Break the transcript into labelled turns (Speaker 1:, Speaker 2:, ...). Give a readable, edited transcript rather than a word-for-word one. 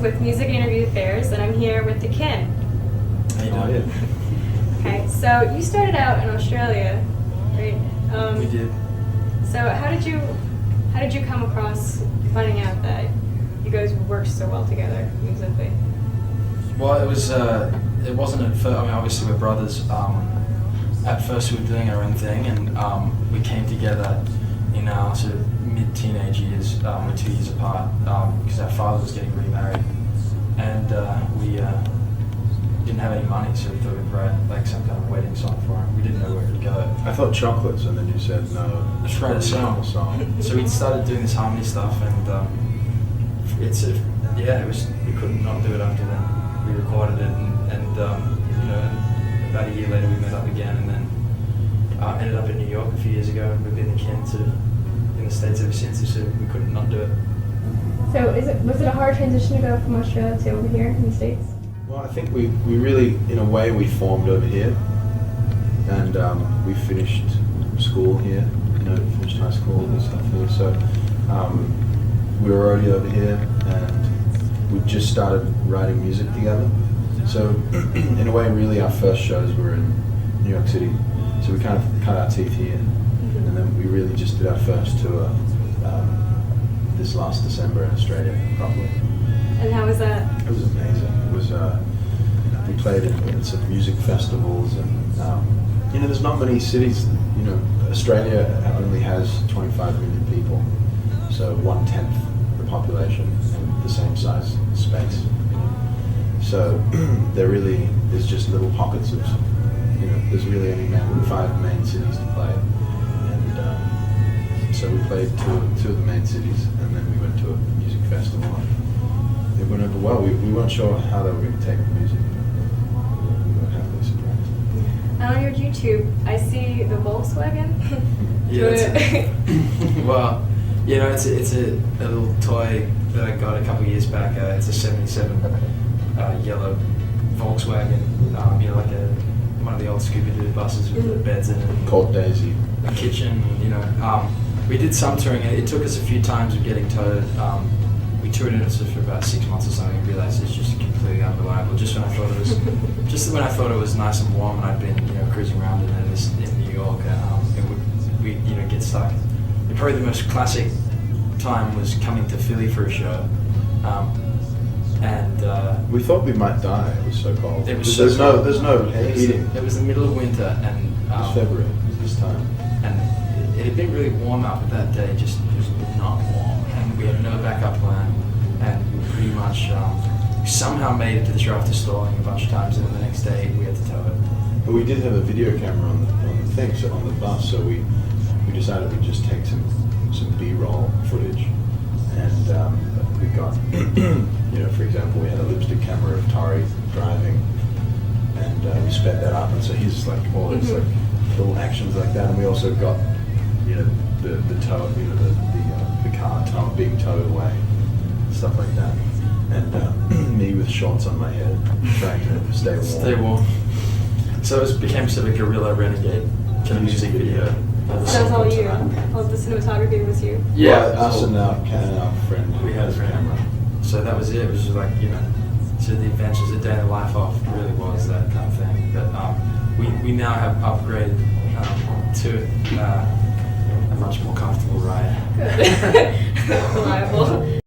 Speaker 1: Guz with Music and Interview Affairs, and I'm here with the Kin.
Speaker 2: How you doing?
Speaker 1: Okay, so you started out in Australia, right?
Speaker 2: We did.
Speaker 1: So how did you come across finding out that you guys work so well together musically?
Speaker 2: Well, it wasn't at first. I mean, obviously we're brothers. At first we were doing our own thing, and we came together in our sort of mid-teenage years. We're 2 years apart because our father was getting remarried, and we didn't have any money, so we thought we'd write like some kind of wedding song for him. We didn't know where it'd go.
Speaker 3: I thought chocolates, and then you said no.
Speaker 2: Let's write a song. So we started doing this harmony stuff, and it was, we couldn't not do it after then. We recorded it, and about a year later we met up again, and then ended up in New York a few years ago, and we've been in the States ever since, so we couldn't not do it.
Speaker 1: So was it a hard transition to go from Australia to over here in the States?
Speaker 3: Well, I think we really, in a way, we formed over here, and we finished school here, finished high school and stuff here, so we were already over here, and we just started writing music together. So, in a way, really, our first shows were in New York City, so we kind of cut our teeth here, and then we really just did our first tour this last December in Australia, properly.
Speaker 1: And how was that?
Speaker 3: It was amazing. It was we played in some music festivals, and there's not many cities. Australia only has 25 million people, so 1/10 the population in the same size space. So there really is just little pockets of, there's really only 5 main cities to play, and so we played two of the main cities, and then we went to a music festival. It went over well. We weren't sure how they were going to take the music, but we were happily surprised.
Speaker 1: And on your YouTube, I see the Volkswagen.
Speaker 2: Well, it's a little toy that I got a couple of years back. It's a '77 yellow Volkswagen. Like one of the old Scooby-Doo buses with the beds in it.
Speaker 3: Called Daisy.
Speaker 2: A kitchen. We did some touring. It took us a few times of getting towed. We toured in it for about 6 months or something, and realized it's just completely unreliable. Just when I thought it was nice and warm, and I'd been cruising around in New York, we get stuck. And probably the most classic time was coming to Philly for a show, and
Speaker 3: we thought we might die. It was so cold.
Speaker 2: It was
Speaker 3: there's no heating.
Speaker 2: It was the middle of winter, and
Speaker 3: it was February. It was this time,
Speaker 2: and it had been really warm out, but that day it was not warm, and we had no backup plan, and we pretty much somehow made it to the show after stalling a bunch of times, and then the next day we had to tow it.
Speaker 3: But we did have a video camera on the thing, so on the bus, so we decided we'd just take some B-roll footage, and we got, for example, we had a lipstick camera of Tari driving, and we sped that up, and so he's like all these like little actions like that, and we also got, the tow, the car being towed away, stuff like that, and me with shorts on my head, trying to stay warm.
Speaker 2: Stay warm. So it became sort of a guerrilla renegade kind of music video.
Speaker 1: So that was all you? All the cinematography was you?
Speaker 2: Yeah,
Speaker 3: well, us and our friend.
Speaker 2: We had a camera. So that was it. It was just like, so the adventures, a day in the life off really was that kind of thing. But we now have upgraded to a much more comfortable ride.
Speaker 1: Good. Reliable.